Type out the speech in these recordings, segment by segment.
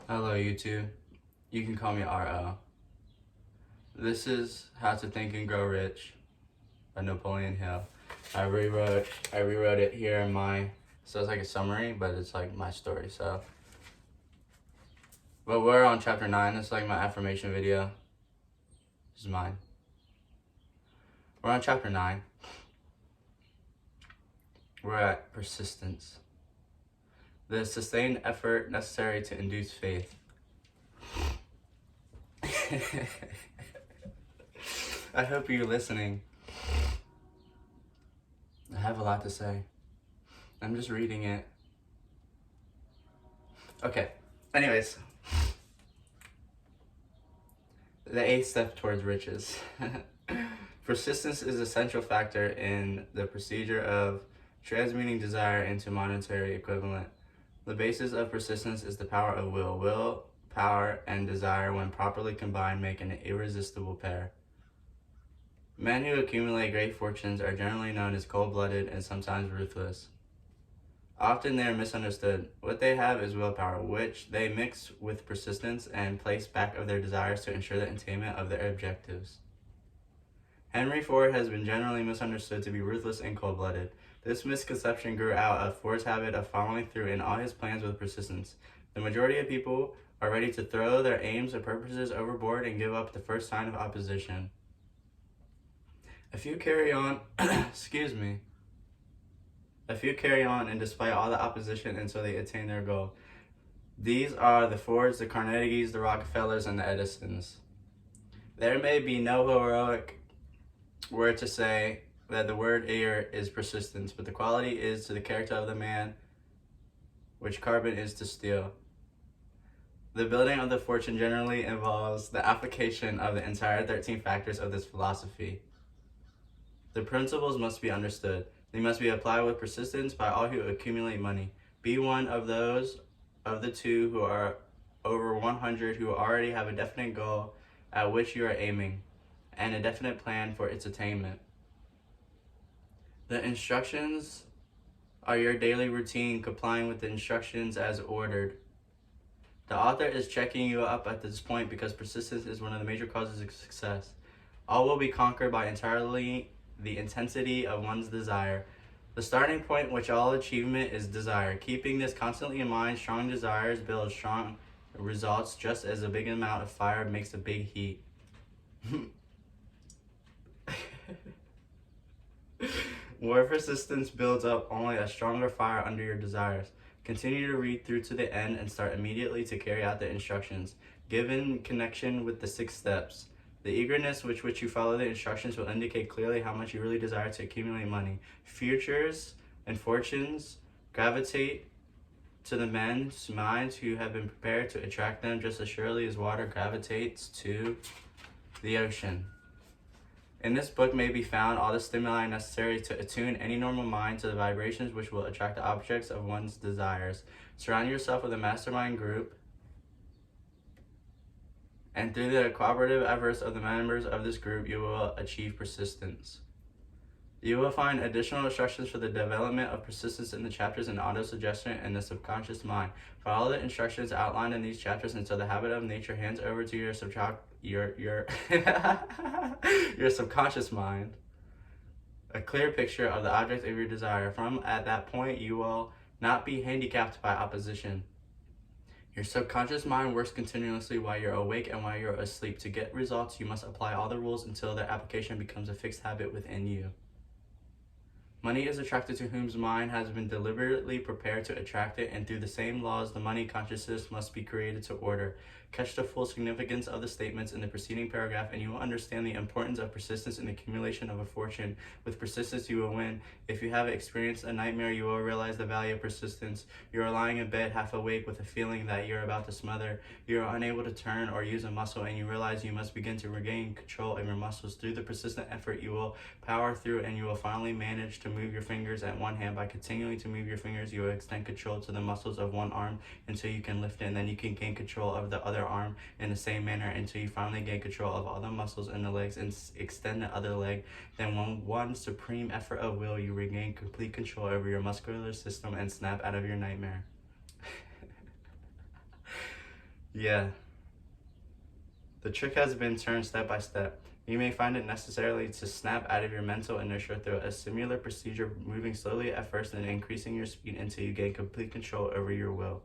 Hello YouTube, you can call me RO. This is How to Think and Grow Rich by Napoleon Hill. I rewrote it here in so it's like a summary, but it's like my story, But we're on chapter 9, it's like my affirmation video. This is mine. We're on chapter 9. We're at persistence. The sustained effort necessary to induce faith. I hope you're listening. I have a lot to say. I'm just reading it. Okay, anyways. The 8th step towards riches. Persistence is a central factor in the procedure of transmuting desire into monetary equivalent. The basis of persistence is the power of will. Will, power, and desire, when properly combined, make an irresistible pair. Men who accumulate great fortunes are generally known as cold-blooded and sometimes ruthless. Often they are misunderstood. What they have is willpower, which they mix with persistence and place back of their desires to ensure the attainment of their objectives. Henry Ford has been generally misunderstood to be ruthless and cold-blooded. This misconception grew out of Ford's habit of following through in all his plans with persistence. The majority of people are ready to throw their aims or purposes overboard and give up the first sign of opposition. A few carry on, and despite all the opposition until they attain their goal. These are the Fords, the Carnegies, the Rockefellers, and the Edisons. There may be no heroic word to say that the word here is persistence, but the quality is to the character of the man, which carbon is to steel. The building of the fortune generally involves the application of the entire 13 factors of this philosophy. The principles must be understood. They must be applied with persistence by all who accumulate money. Be one of those of the two who are over 100 who already have a definite goal at which you are aiming, and a definite plan for its attainment. The instructions are your daily routine, complying with the instructions as ordered. The author is checking you up at this point because persistence is one of the major causes of success. All will be conquered by entirely the intensity of one's desire. The starting point which all achievement is desire. Keeping this constantly in mind, strong desires build strong results, just as a big amount of fire makes a big heat. More persistence builds up only a stronger fire under your desires. Continue to read through to the end and start immediately to carry out the instructions given connection with the 6 steps. The eagerness with which you follow the instructions will indicate clearly how much you really desire to accumulate money. Futures and fortunes gravitate to the men's minds who have been prepared to attract them just as surely as water gravitates to the ocean. In this book may be found all the stimuli necessary to attune any normal mind to the vibrations which will attract the objects of one's desires. Surround yourself with a mastermind group, and through the cooperative efforts of the members of this group, you will achieve persistence. You will find additional instructions for the development of persistence in the chapters in autosuggestion and the subconscious mind. Follow the instructions outlined in these chapters until the habit of nature hands over to your your subconscious mind a clear picture of the object of your desire. From at that point, you will not be handicapped by opposition. Your subconscious mind works continuously while you're awake and while you're asleep. To get results, you must apply all the rules until their application becomes a fixed habit within you. Money is attracted to whose mind has been deliberately prepared to attract it, and through the same laws, the money consciousness must be created to order. Catch the full significance of the statements in the preceding paragraph, and you will understand the importance of persistence in the accumulation of a fortune. With persistence, you will win. If you have experienced a nightmare, you will realize the value of persistence. You are lying in bed, half awake, with a feeling that you're about to smother. You are unable to turn or use a muscle, and you realize you must begin to regain control of your muscles. Through the persistent effort, you will power through, and you will finally manage to move your fingers at one hand. By continuing to move your fingers, you will extend control to the muscles of one arm until you can lift it, and then you can gain control of the other arm in the same manner until you finally gain control of all the muscles in the legs and extend the other leg. Then one supreme effort of will, you regain complete control over your muscular system and snap out of your nightmare. Yeah, the trick has been turned step by step. You may find it necessary to snap out of your mental inertia through a similar procedure, moving slowly at first and increasing your speed until you gain complete control over your will.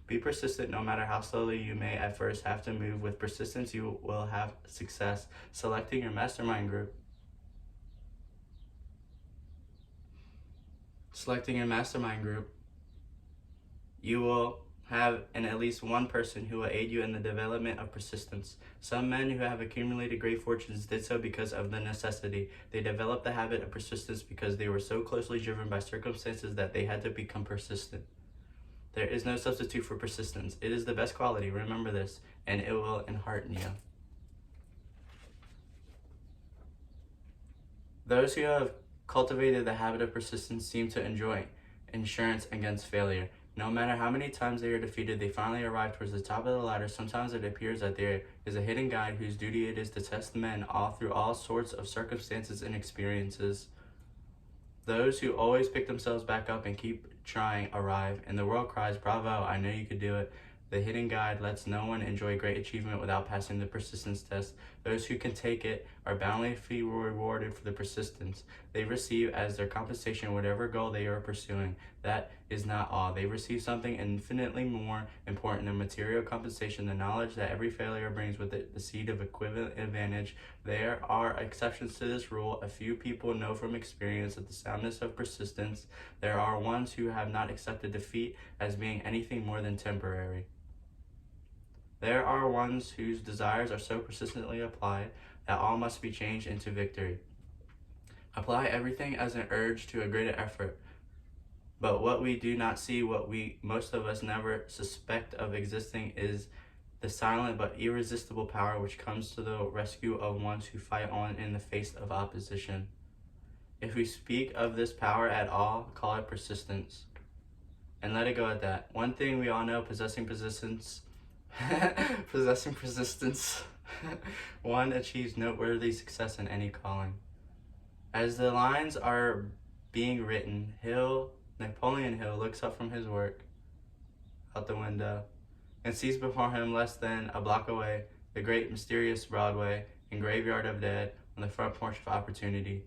Be persistent no matter how slowly you may at first have to move. With persistence, you will have success. Selecting your mastermind group. Selecting your mastermind group, you will have at least one person who will aid you in the development of persistence. Some men who have accumulated great fortunes did so because of the necessity. They developed the habit of persistence because they were so closely driven by circumstances that they had to become persistent. There is no substitute for persistence. It is the best quality, remember this, and it will enhearten you. Those who have cultivated the habit of persistence seem to enjoy insurance against failure. No matter how many times they are defeated, they finally arrive towards the top of the ladder. Sometimes it appears that there is a hidden guide whose duty it is to test men all through all sorts of circumstances and experiences. Those who always pick themselves back up and keep trying arrive, and the world cries, "Bravo, I know you could do it." The hidden guide lets no one enjoy great achievement without passing the persistence test. Those who can take it are bountifully rewarded for the persistence. They receive as their compensation whatever goal they are pursuing. That is not all. They receive something infinitely more important than material compensation, the knowledge that every failure brings with it the seed of equivalent advantage. There are exceptions to this rule. A few people know from experience that the soundness of persistence. There are ones who have not accepted defeat as being anything more than temporary. There are ones whose desires are so persistently applied that all must be changed into victory. Apply everything as an urge to a greater effort. But what we do not see, what most of us never suspect of existing, is the silent but irresistible power which comes to the rescue of ones who fight on in the face of opposition. If we speak of this power at all, call it persistence. And let it go at that. One thing we all know, possessing persistence, one achieves noteworthy success in any calling. As the lines are being written, Napoleon Hill looks up from his work out the window and sees before him, less than a block away, the great mysterious Broadway and graveyard of dead on the front porch of opportunity.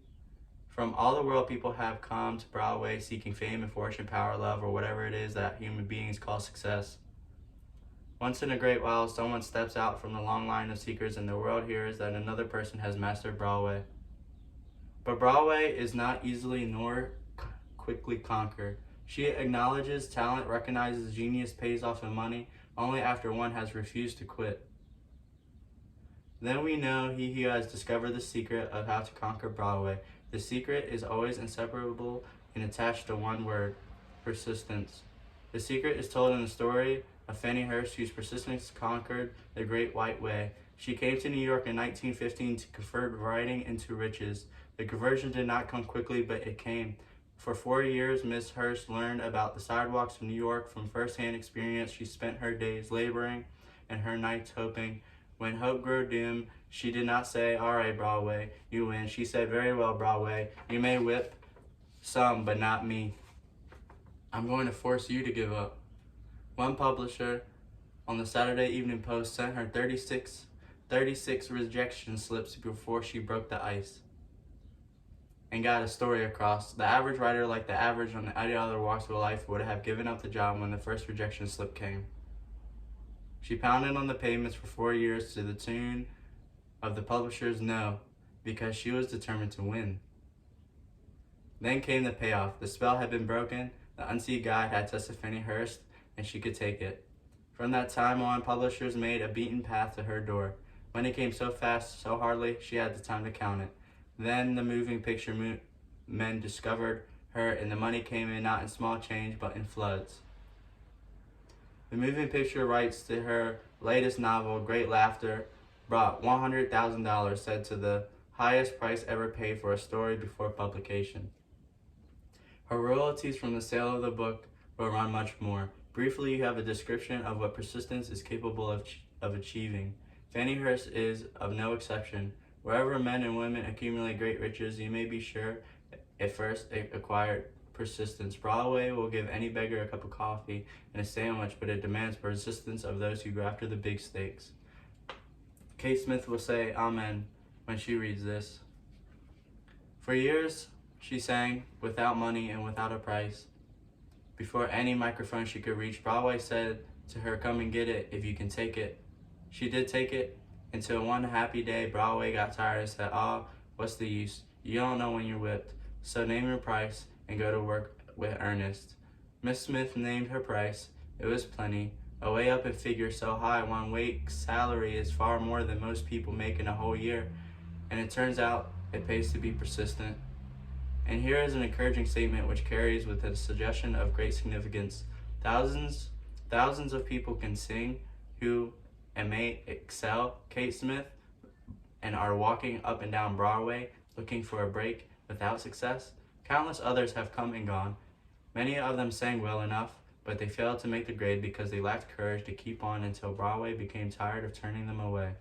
From all the world, people have come to Broadway seeking fame and fortune, power, love, or whatever it is that human beings call success. Once in a great while, someone steps out from the long line of seekers, and the world hears that another person has mastered Broadway. But Broadway is not easily nor quickly conquered. She acknowledges talent, recognizes genius, pays off in money, only after one has refused to quit. Then we know he who has discovered the secret of how to conquer Broadway. The secret is always inseparable and attached to one word: persistence. The secret is told in the story of Fannie Hurst, whose persistence conquered the Great White Way. She came to New York in 1915 to convert writing into riches. The conversion did not come quickly, but it came. For 4 years, Miss Hurst learned about the sidewalks of New York from first-hand experience. She spent her days laboring and her nights hoping. When hope grew dim, she did not say, "All right, Broadway, you win." She said, "Very well, Broadway, you may whip some, but not me. I'm going to force you to give up." One publisher on the Saturday Evening Post sent her 36 rejection slips before she broke the ice and got a story across. The average writer, like the average on the other walks of life, would have given up the job when the first rejection slip came. She pounded on the pavements for 4 years to the tune of the publisher's no, because she was determined to win. Then came the payoff. The spell had been broken. The unseen guide had tested Fannie Hurst, and she could take it. From that time on, publishers made a beaten path to her door. Money came so fast, so hardly, she had the time to count it. Then the moving picture men discovered her, and the money came in not in small change, but in floods. The moving picture rights to her latest novel, Great Laughter, brought $100,000, said to the highest price ever paid for a story before publication. Her royalties from the sale of the book will run much more. Briefly, you have a description of what persistence is capable of achieving. Fannie Hurst is of no exception. Wherever men and women accumulate great riches, you may be sure at first they acquired persistence. Broadway will give any beggar a cup of coffee and a sandwich, but it demands persistence of those who go after the big stakes. Kate Smith will say amen when she reads this. For years, she sang without money and without a price. Before any microphone she could reach, Broadway said to her, "Come and get it if you can take it." She did take it, until one happy day Broadway got tired and said, "Ah, what's the use? You don't know when you're whipped, so name your price and go to work with earnest." Miss Smith named her price. It was plenty, away up in figures so high 1 week's salary is far more than most people make in a whole year, and it turns out it pays to be persistent. And here is an encouraging statement which carries with it a suggestion of great significance. Thousands of people can sing who and may excel Kate Smith and are walking up and down Broadway looking for a break without success. Countless others have come and gone. Many of them sang well enough, but they failed to make the grade because they lacked courage to keep on until Broadway became tired of turning them away.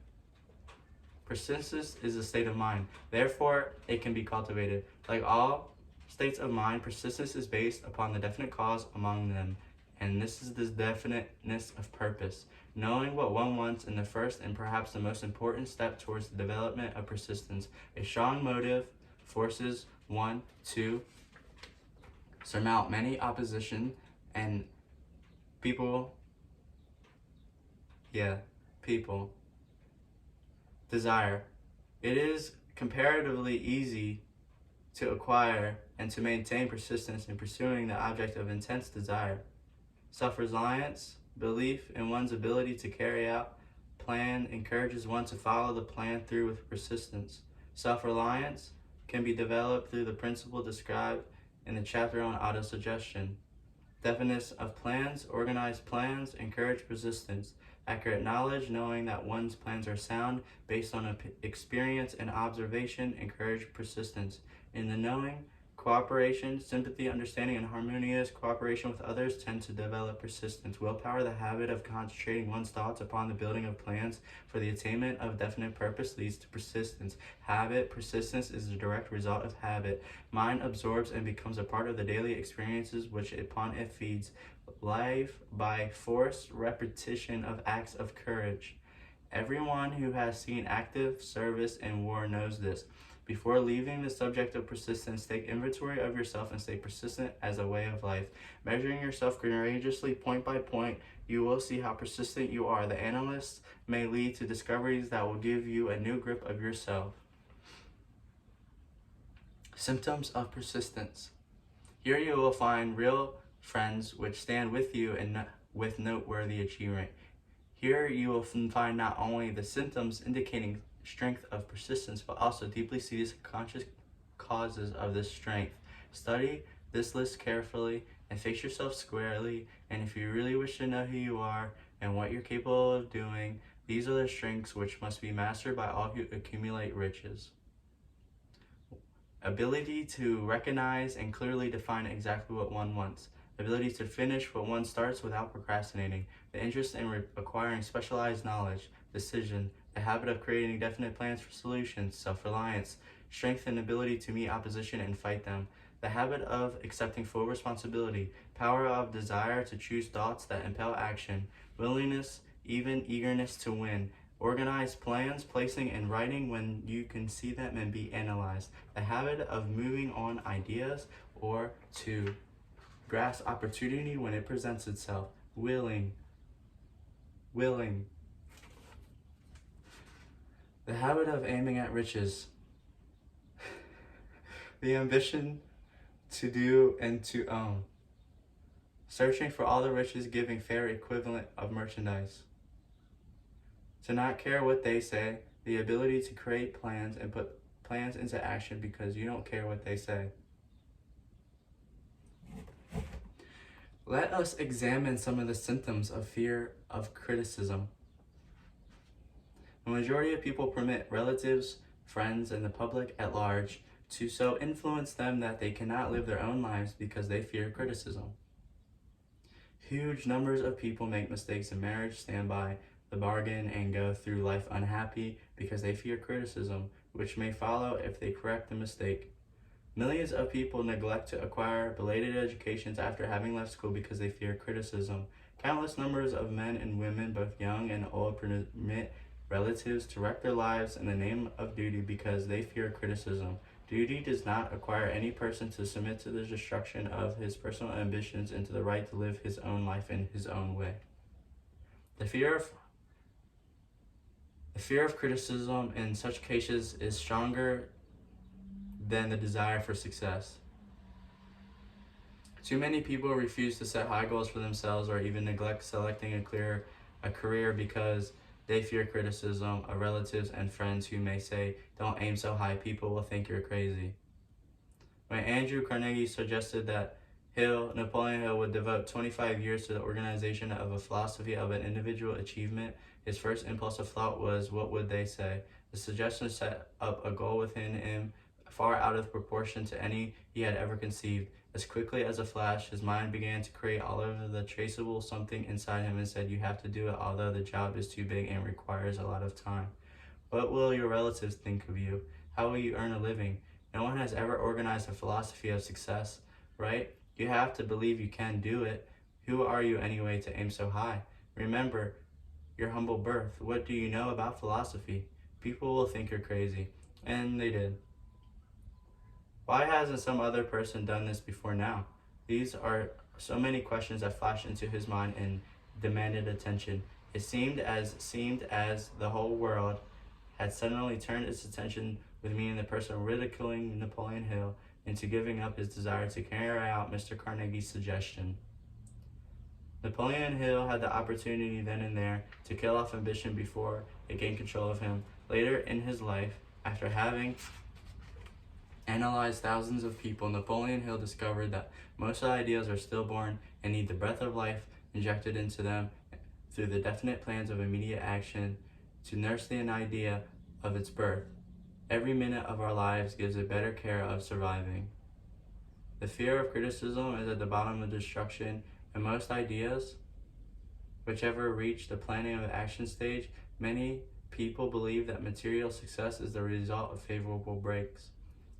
Persistence is a state of mind. Therefore, it can be cultivated. Like all states of mind, persistence is based upon the definite cause among them, and this is the definiteness of purpose. Knowing what one wants in the first and perhaps the most important step towards the development of persistence. A strong motive forces one to surmount many opposition and people desire. It is comparatively easy to acquire and to maintain persistence in pursuing the object of intense desire. Self-reliance, belief in one's ability to carry out plan encourages one to follow the plan through with persistence. Self-reliance can be developed through the principle described in the chapter on autosuggestion. Definiteness of plans, organized plans encourage persistence. Accurate knowledge, knowing that one's plans are sound based on experience and observation, encourage persistence. In the knowing, cooperation, sympathy, understanding, and harmonious cooperation with others tend to develop persistence. Willpower, the habit of concentrating one's thoughts upon the building of plans for the attainment of definite purpose, leads to persistence. Habit, persistence is the direct result of habit. Mind absorbs and becomes a part of the daily experiences which upon it feeds. Life by forced repetition of acts of courage. Everyone who has seen active service in war knows this. Before leaving the subject of persistence, take inventory of yourself and stay persistent as a way of life. Measuring yourself courageously point by point, you will see how persistent you are. The analysts may lead to discoveries that will give you a new grip of yourself. Symptoms of persistence. Here you will find real friends which stand with you and with noteworthy achievement. Here you will find not only the symptoms indicating strength of persistence, but also deeply seated subconscious causes of this strength. Study this list carefully and face yourself squarely, and if you really wish to know who you are and what you're capable of doing, these are the strengths which must be mastered by all who accumulate riches. Ability to recognize and clearly define exactly what one wants. Ability to finish what one starts without procrastinating. The interest in acquiring specialized knowledge. Decision. The habit of creating definite plans for solutions. Self-reliance. Strength and ability to meet opposition and fight them. The habit of accepting full responsibility. Power of desire to choose thoughts that impel action. Willingness, even eagerness to win. Organize plans, placing and writing when you can see them and be analyzed. The habit of moving on ideas or to grasp opportunity when it presents itself. Willing. The habit of aiming at riches. The ambition to do and to own. Searching for all the riches, giving fair equivalent of merchandise. To not care what they say. The ability to create plans and put plans into action because you don't care what they say. Let us examine some of the symptoms of fear of criticism. The majority of people permit relatives, friends, and the public at large to so influence them that they cannot live their own lives because they fear criticism. Huge numbers of people make mistakes in marriage, stand by the bargain, and go through life unhappy because they fear criticism, which may follow if they correct the mistake. Millions of people neglect to acquire belated educations after having left school because they fear criticism. Countless numbers of men and women, both young and old, permit relatives to wreck their lives in the name of duty because they fear criticism. Duty does not require any person to submit to the destruction of his personal ambitions and to the right to live his own life in his own way. The fear of criticism in such cases is stronger than the desire for success. Too many people refuse to set high goals for themselves or even neglect selecting a career because they fear criticism of relatives and friends who may say, "Don't aim so high, people will think you're crazy." When Andrew Carnegie suggested that Napoleon Hill would devote 25 years to the organization of a philosophy of an individual achievement, his first impulsive thought was, what would they say? The suggestion set up a goal within him far out of proportion to any he had ever conceived. As quickly as a flash, his mind began to create all over the traceable something inside him and said, "You have to do it, although the job is too big and requires a lot of time. What will your relatives think of you? How will you earn a living? No one has ever organized a philosophy of success, right? You have to believe you can do it. Who are you anyway to aim so high? Remember your humble birth. What do you know about philosophy? People will think you're crazy." And they did. Why hasn't some other person done this before now? These are so many questions that flashed into his mind and demanded attention. It seemed as the whole world had suddenly turned its attention with me in the person ridiculing Napoleon Hill into giving up his desire to carry out Mr. Carnegie's suggestion. Napoleon Hill had the opportunity then and there to kill off ambition before it gained control of him. Later in his life, after having analyzed thousands of people, Napoleon Hill discovered that most ideas are stillborn and need the breath of life injected into them through the definite plans of immediate action to nurse an idea of its birth. Every minute of our lives gives it better care of surviving. The fear of criticism is at the bottom of destruction, and most ideas, whichever reach the planning of action stage, many people believe that material success is the result of favorable breaks.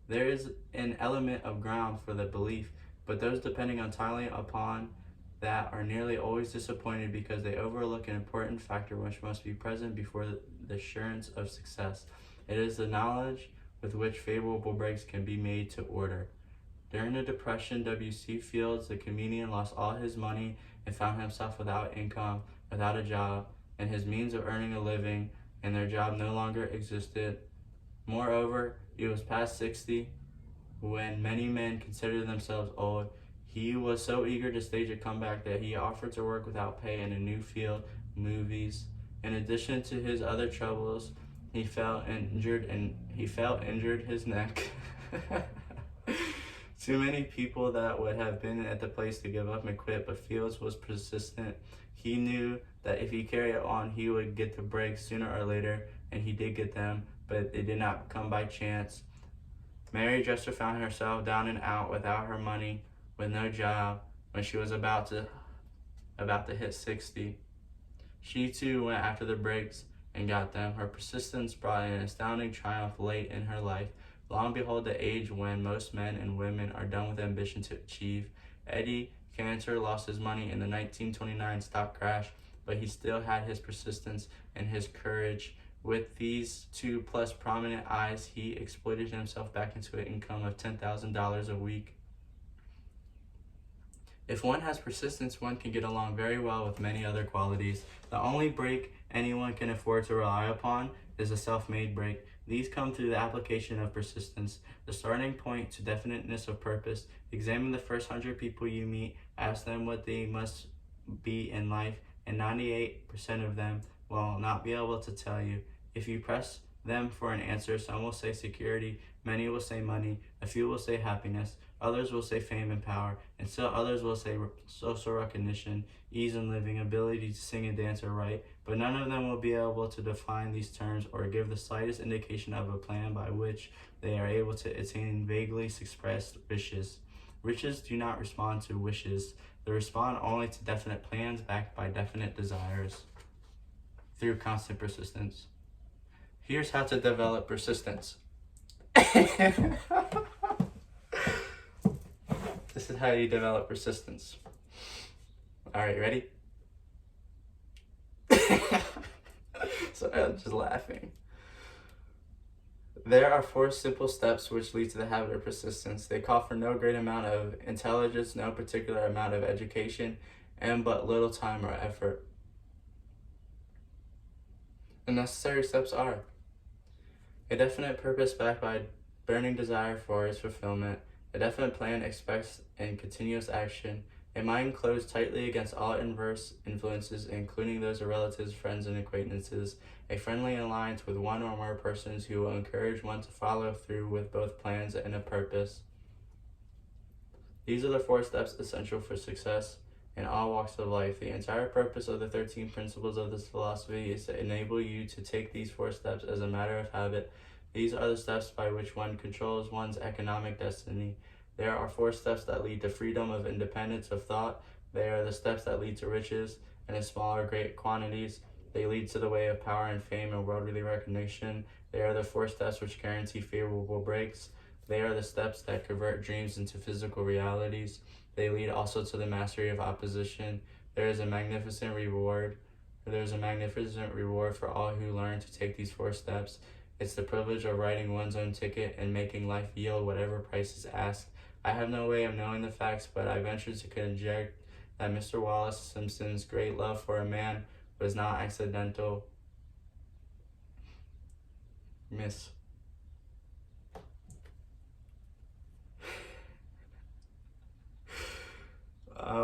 There is an element of ground for the belief, but those depending entirely upon that are nearly always disappointed because they overlook an important factor which must be present before the assurance of success. It is the knowledge with which favorable breaks can be made to order. During the Depression, W.C. Fields, the comedian, lost all his money and found himself without income, without a job, and his means of earning a living and their job no longer existed. Moreover, he was past 60 when many men considered themselves old. He was so eager to stage a comeback that he offered to work without pay in a new field, movies. In addition to his other troubles, he felt injured his neck. Too many people that would have been at the place to give up and quit, but Fields was persistent. He knew that if he carried on, he would get the breaks sooner or later, and he did get them, but it did not come by chance. Mary Dresser found herself down and out without her money, with no job, when she was about to hit 60. She too went after the breaks and got them. Her persistence brought an astounding triumph late in her life. Long behold the age when most men and women are done with ambition to achieve. Eddie Cantor lost his money in the 1929 stock crash, but he still had his persistence and his courage. With these two plus prominent eyes, he exploited himself back into an income of $10,000 a week. If one has persistence, one can get along very well with many other qualities. The only break anyone can afford to rely upon is a self-made break. These come through the application of persistence, the starting point to definiteness of purpose. Examine the first 100 people you meet, ask them what they must be in life, and 98% of them will not be able to tell you. If you press them for an answer, some will say security, many will say money, a few will say happiness, others will say fame and power, and still others will say social recognition, ease in living, ability to sing and dance or write, but none of them will be able to define these terms or give the slightest indication of a plan by which they are able to attain vaguely expressed wishes. Riches do not respond to wishes, they respond only to definite plans backed by definite desires through constant persistence. Here's how to develop persistence. This is how you develop persistence. Alright, ready? So I'm just laughing. There are 4 simple steps which lead to the habit of persistence. They call for no great amount of intelligence, no particular amount of education, and but little time or effort. The necessary steps are a definite purpose backed by burning desire for its fulfillment, a definite plan expressed in continuous action, a mind closed tightly against all adverse influences, including those of relatives, friends, and acquaintances, a friendly alliance with one or more persons who will encourage one to follow through with both plans and a purpose. These are the 4 steps essential for success in all walks of life. The entire purpose of the 13 principles of this philosophy is to enable you to take these 4 steps as a matter of habit. These are the steps by which one controls one's economic destiny. There are 4 steps that lead to freedom of independence of thought. They are the steps that lead to riches in a small or great quantities. They lead to the way of power and fame and worldly recognition. They are the 4 steps which guarantee favorable breaks. They are the steps that convert dreams into physical realities. They lead also to the mastery of opposition. There is a magnificent reward for all who learn to take these 4 steps. It's the privilege of writing one's own ticket and making life yield whatever price is asked. I have no way of knowing the facts, but I venture to conjecture that Mr. Wallace Simpson's great love for a man was not accidental.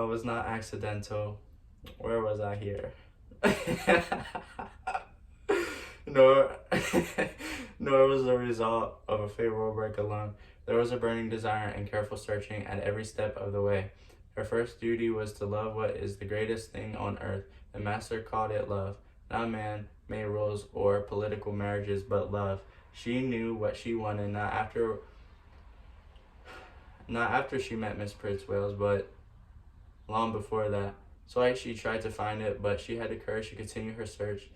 Was not accidental. Where was I here? nor, nor was the result of a favorable break alone. There was a burning desire and careful searching at every step of the way. Her first duty was to love what is the greatest thing on earth. The master called it love, not man-made rules or political marriages, but love. She knew what she wanted, not after she met Miss Prince Wales, but long before that. So she tried to find it, but she had the courage to continue her search,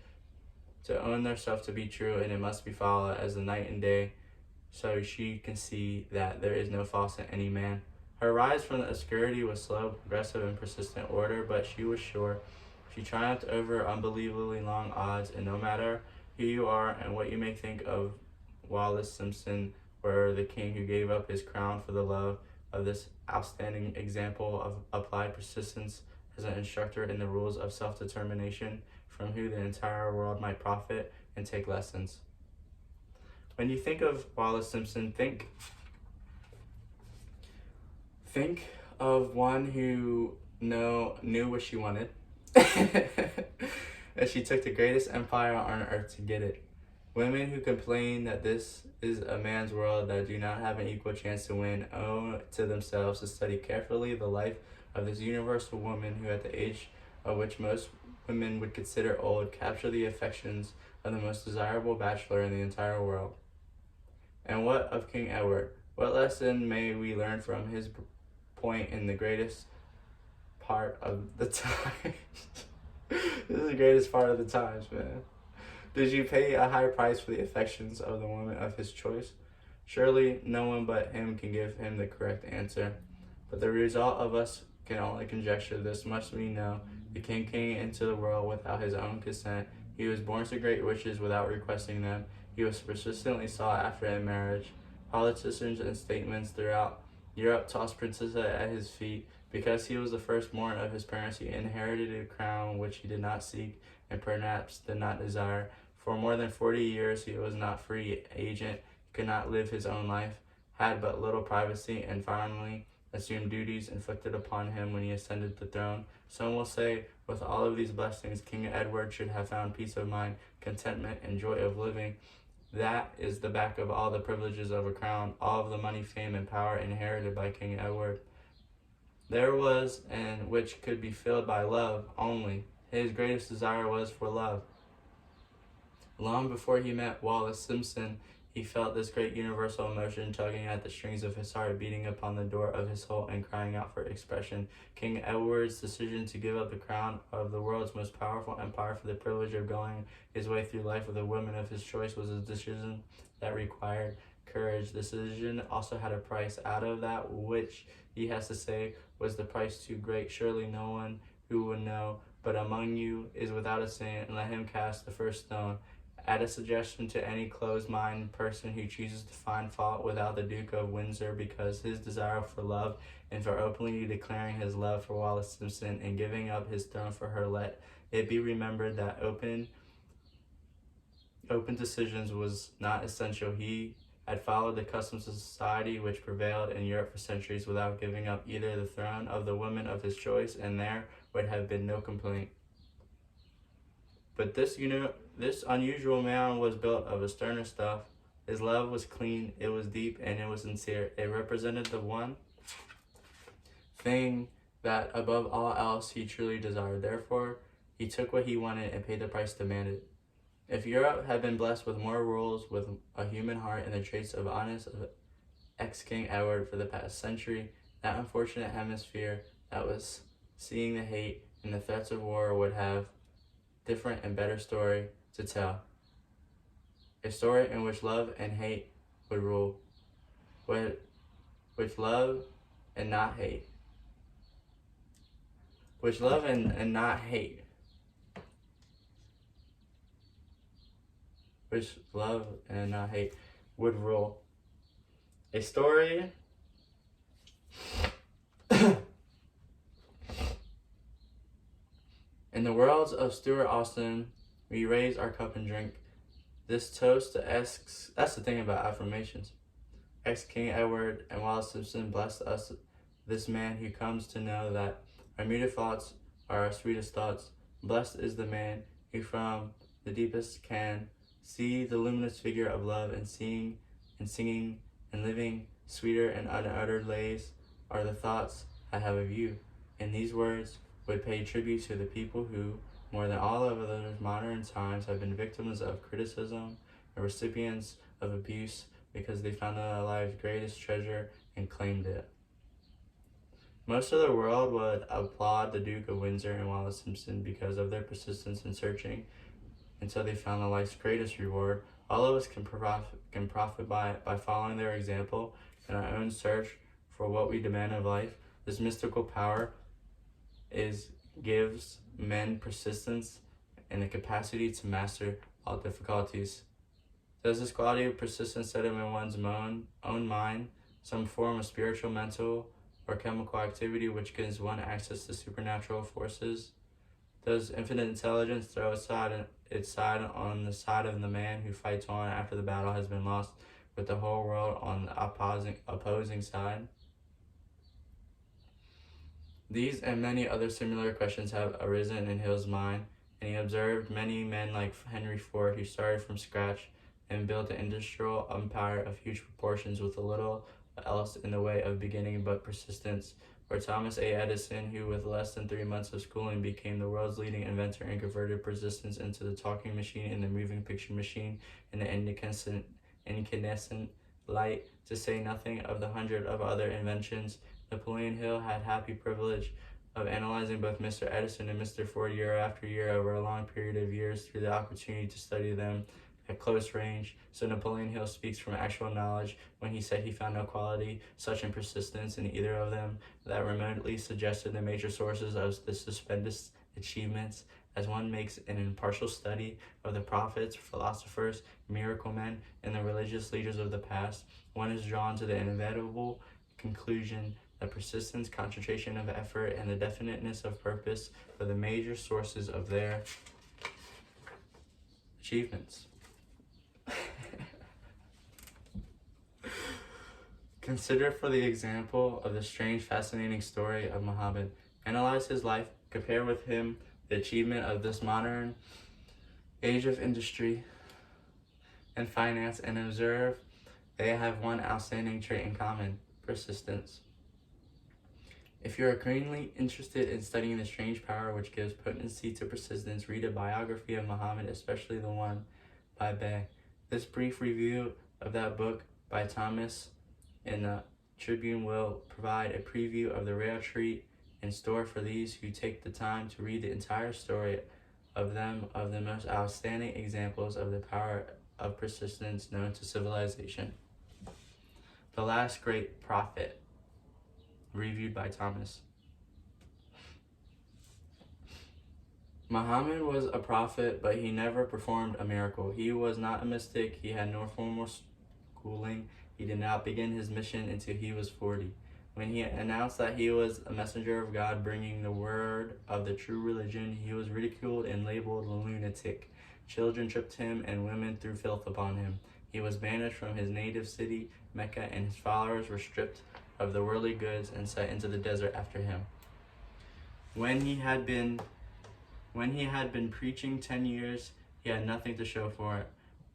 to own herself to be true, and it must be followed as the night and day, so she can see that there is no false in any man. Her rise from the obscurity was slow, progressive, and persistent order, but she was sure. She triumphed over unbelievably long odds, and no matter who you are and what you may think of Wallace Simpson, or the king who gave up his crown for the love of this outstanding example of applied persistence as an instructor in the rules of self-determination, from whom the entire world might profit and take lessons. When you think of Wallace Simpson, think of one who knew what she wanted, and she took the greatest empire on earth to get it. Women who complain that this is a man's world that do not have an equal chance to win owe to themselves to study carefully the life of this universal woman who, at the age of which most women would consider old, captured the affections of the most desirable bachelor in the entire world. And what of King Edward? What lesson may we learn from his point in the greatest part of the times? This is the greatest part of the times, man. Did you pay a high price for the affections of the woman of his choice? Surely no one but him can give him the correct answer. But the result of us can only conjecture. This much we know. The king came into the world without his own consent. He was born to great wishes without requesting them. He was persistently sought after in marriage. Politicians and statesmen throughout Europe tossed princesses at his feet. Because he was the firstborn of his parents, he inherited a crown which he did not seek and perhaps did not desire. For more than 40 years, he was not free agent, could not live his own life, had but little privacy, and finally assumed duties inflicted upon him when he ascended the throne. Some will say, with all of these blessings, King Edward should have found peace of mind, contentment, and joy of living. That is the back of all the privileges of a crown, all of the money, fame, and power inherited by King Edward. There was, and which could be filled by love only. His greatest desire was for love. Long before he met Wallace Simpson, he felt this great universal emotion tugging at the strings of his heart, beating upon the door of his soul and crying out for expression. King Edward's decision to give up the crown of the world's most powerful empire for the privilege of going his way through life with a woman of his choice was a decision that required courage. This decision also had a price. Out of that which he has to say, was the price too great? Surely no one who would know, but among you is without a sin, and let him cast the first stone. Add a suggestion to any closed-minded person who chooses to find fault without the Duke of Windsor because his desire for love and for openly declaring his love for Wallis Simpson and giving up his throne for her. Let it be remembered that open decisions was not essential. He had followed the customs of society which prevailed in Europe for centuries without giving up either the throne of the woman of his choice, and there would have been no complaint. But this unusual man was built of a sterner stuff. His love was clean, it was deep, and it was sincere. It represented the one thing that above all else he truly desired. Therefore, he took what he wanted and paid the price demanded. If Europe had been blessed with more rules, with a human heart, and the traits of honest of ex-King Edward for the past century, that unfortunate hemisphere that was seeing the hate and the threats of war would have different and better story to tell. A story in which love and hate would rule. Which love and not hate. Which love and not hate. Which love and not hate would rule. A story in the worlds of Stuart Austin, we raise our cup and drink this toast to that's the thing about affirmations. Ex-King Edward and Wallis Simpson blessed us, this man who comes to know that our muted thoughts are our sweetest thoughts. Blessed is the man who from the deepest can see the luminous figure of love, and seeing and singing and living sweeter and unuttered lays are the thoughts I have of you. And these words would pay tribute to the people who, more than all of others modern times, have been victims of criticism and recipients of abuse because they found their life's greatest treasure and claimed it. Most of the world would applaud the Duke of Windsor and Wallis Simpson because of their persistence in searching until they found the life's greatest reward. All of us can profit by following their example in our own search for what we demand of life. This mystical power gives men persistence and the capacity to master all difficulties. Does this quality of persistence set in one's own mind some form of spiritual, mental, or chemical activity which gives one access to supernatural forces? Does infinite intelligence throw its side on the side of the man who fights on after the battle has been lost, with the whole world on the opposing side? These and many other similar questions have arisen in Hill's mind, and he observed many men like Henry Ford who started from scratch and built an industrial empire of huge proportions with a little else in the way of beginning but persistence, or Thomas A. Edison, who with less than 3 months of schooling became the world's leading inventor and converted persistence into the talking machine and the moving picture machine and the incandescent light, to say nothing of the hundred of other inventions. Napoleon Hill had happy privilege of analyzing both Mr. Edison and Mr. Ford year after year over a long period of years through the opportunity to study them at close range. So Napoleon Hill speaks from actual knowledge when he said he found no quality such in persistence in either of them that remotely suggested the major sources of the stupendous achievements. As one makes an impartial study of the prophets, philosophers, miracle men, and the religious leaders of the past, one is drawn to the inevitable conclusion that persistence, concentration of effort, and the definiteness of purpose are the major sources of their achievements. Consider for the example of the strange, fascinating story of Muhammad. Analyze his life, compare with him the achievement of this modern age of industry and finance, and observe they have one outstanding trait in common: persistence. If you are keenly interested in studying the strange power which gives potency to persistence, read a biography of Muhammad, especially the one by Bey. This brief review of that book by Thomas in the Tribune will provide a preview of the rare treat in store for these who take the time to read the entire story of the most outstanding examples of the power of persistence known to civilization. The Last Great Prophet, reviewed by Thomas. Muhammad was a prophet, but he never performed a miracle. He was not a mystic. He had no formal schooling. He did not begin his mission until he was 40. When he announced that he was a messenger of God bringing the word of the true religion, he was ridiculed and labeled a lunatic. Children tripped him and women threw filth upon him. He was banished from his native city, Mecca, and his followers were stripped of the worldly goods and sent into the desert after him. When he had been preaching 10 years, he had nothing to show for it,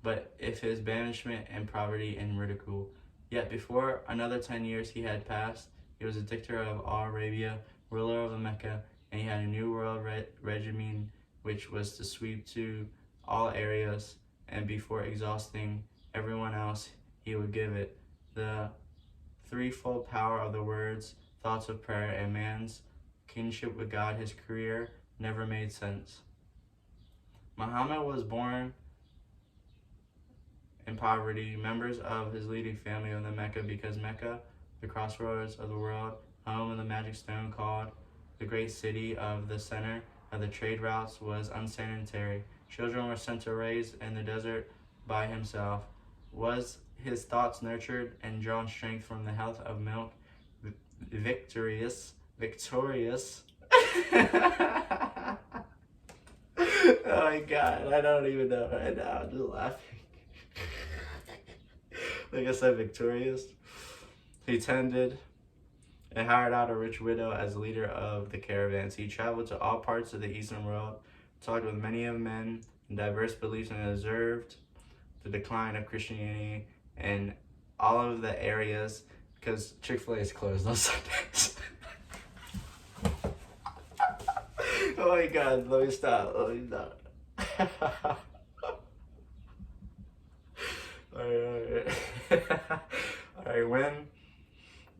but if his banishment and poverty and ridicule. Yet before another 10 years he had passed, he was a dictator of all Arabia, ruler of Mecca, and he had a new world regime which was to sweep to all areas, and before exhausting everyone else, he would give it the threefold power of the words, thoughts of prayer, and man's kinship with God. His career never made sense. Muhammad was born in poverty, members of his leading family of the Mecca, because Mecca, the crossroads of the world, home of the magic stone called the great city of the center of the trade routes, was unsanitary. Children were sent to raise in the desert by himself. Was his thoughts nurtured and drawn strength from the health of milk? Victorious. Oh my God, I don't even know right now. I'm just laughing. Like I said, victorious. He tended and hired out a rich widow as leader of the caravans. He traveled to all parts of the Eastern world, talked with many of men in diverse beliefs, and observed the decline of Christianity in all of the areas, because Chick-fil-A is closed on Sundays. Oh my God, let me stop. Alright. Alright,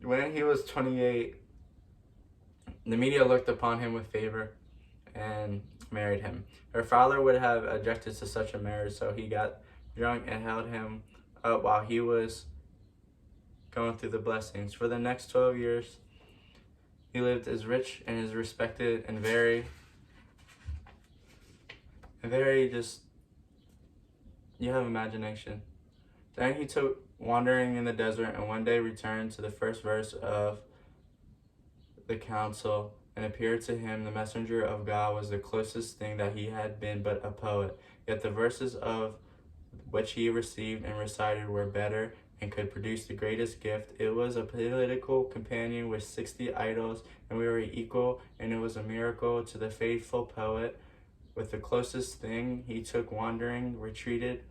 when he was 28, the media looked upon him with favor and married him. Her father would have objected to such a marriage, so he got drunk and held him up while he was going through the blessings. For the next 12 years, he lived as rich and as respected and very just, you have imagination. Then he took wandering in the desert, and one day returned to the first verse of the council, and appeared to him the messenger of God was the closest thing that he had been but a poet. Yet the verses of which he received and recited were better and could produce the greatest gift. It was a political companion with 60 idols, and we were equal, and it was a miracle to the faithful poet. With the closest thing he took wandering, retreated,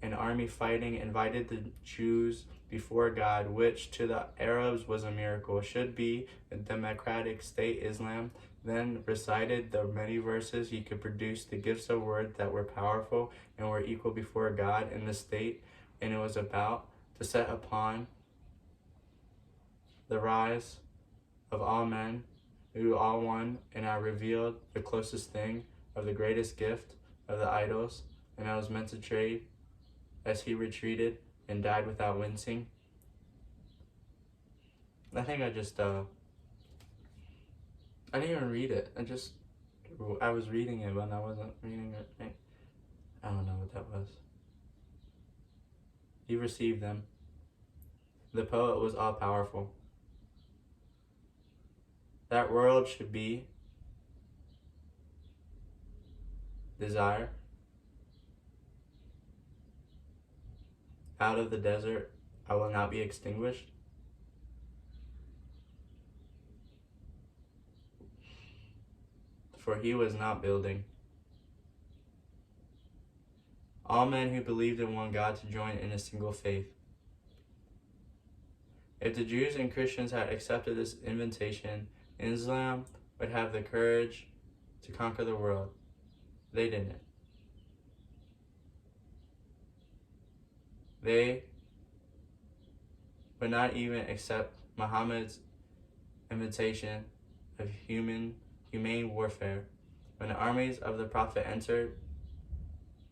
an army fighting, invited the Jews before God, which to the Arabs was a miracle, should be a democratic state, Islam. Then recited the many verses he could produce the gifts of words that were powerful and were equal before God in the state, and it was about to set upon the rise of all men who all one, and I revealed the closest thing of the greatest gift of the idols, and I was meant to trade as he retreated and died without wincing. I think I didn't even read it. I was reading it when I wasn't reading it. I don't know what that was. He received them. The poet was all powerful. That world should be desire. Out of the desert, I will not be extinguished. For he was not building. All men who believed in one God to join in a single faith. If the Jews and Christians had accepted this invitation, Islam would have the courage to conquer the world. They didn't. They would not even accept Muhammad's invitation of humane warfare. When the armies of the Prophet entered,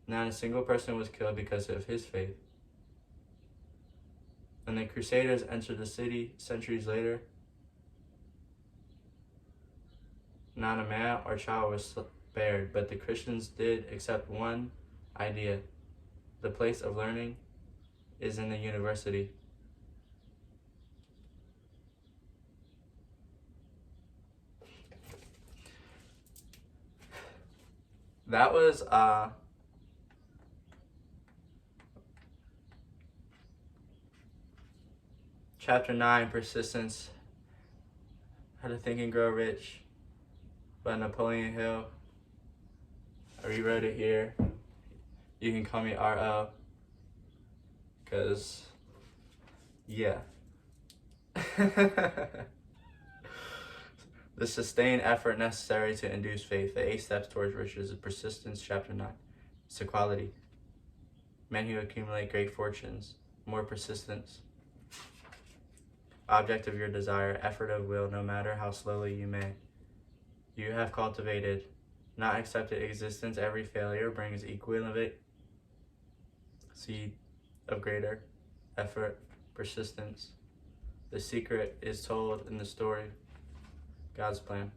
not a single person was killed because of his faith. When the Crusaders entered the city centuries later, not a man or child was spared, but the Christians did accept one idea. The place of learning is in the university. That was chapter 9, Persistence, How to Think and Grow Rich by Napoleon Hill. I rewrote it here. You can call me RL, because, yeah. The sustained effort necessary to induce faith. The 8 steps towards riches. Persistence, chapter 9. It's equality. Men who accumulate great fortunes. More persistence. Object of your desire. Effort of will, no matter how slowly you may. You have cultivated, not accepted existence. Every failure brings equivalent seed of greater effort, persistence. The secret is told in the story. God's plan.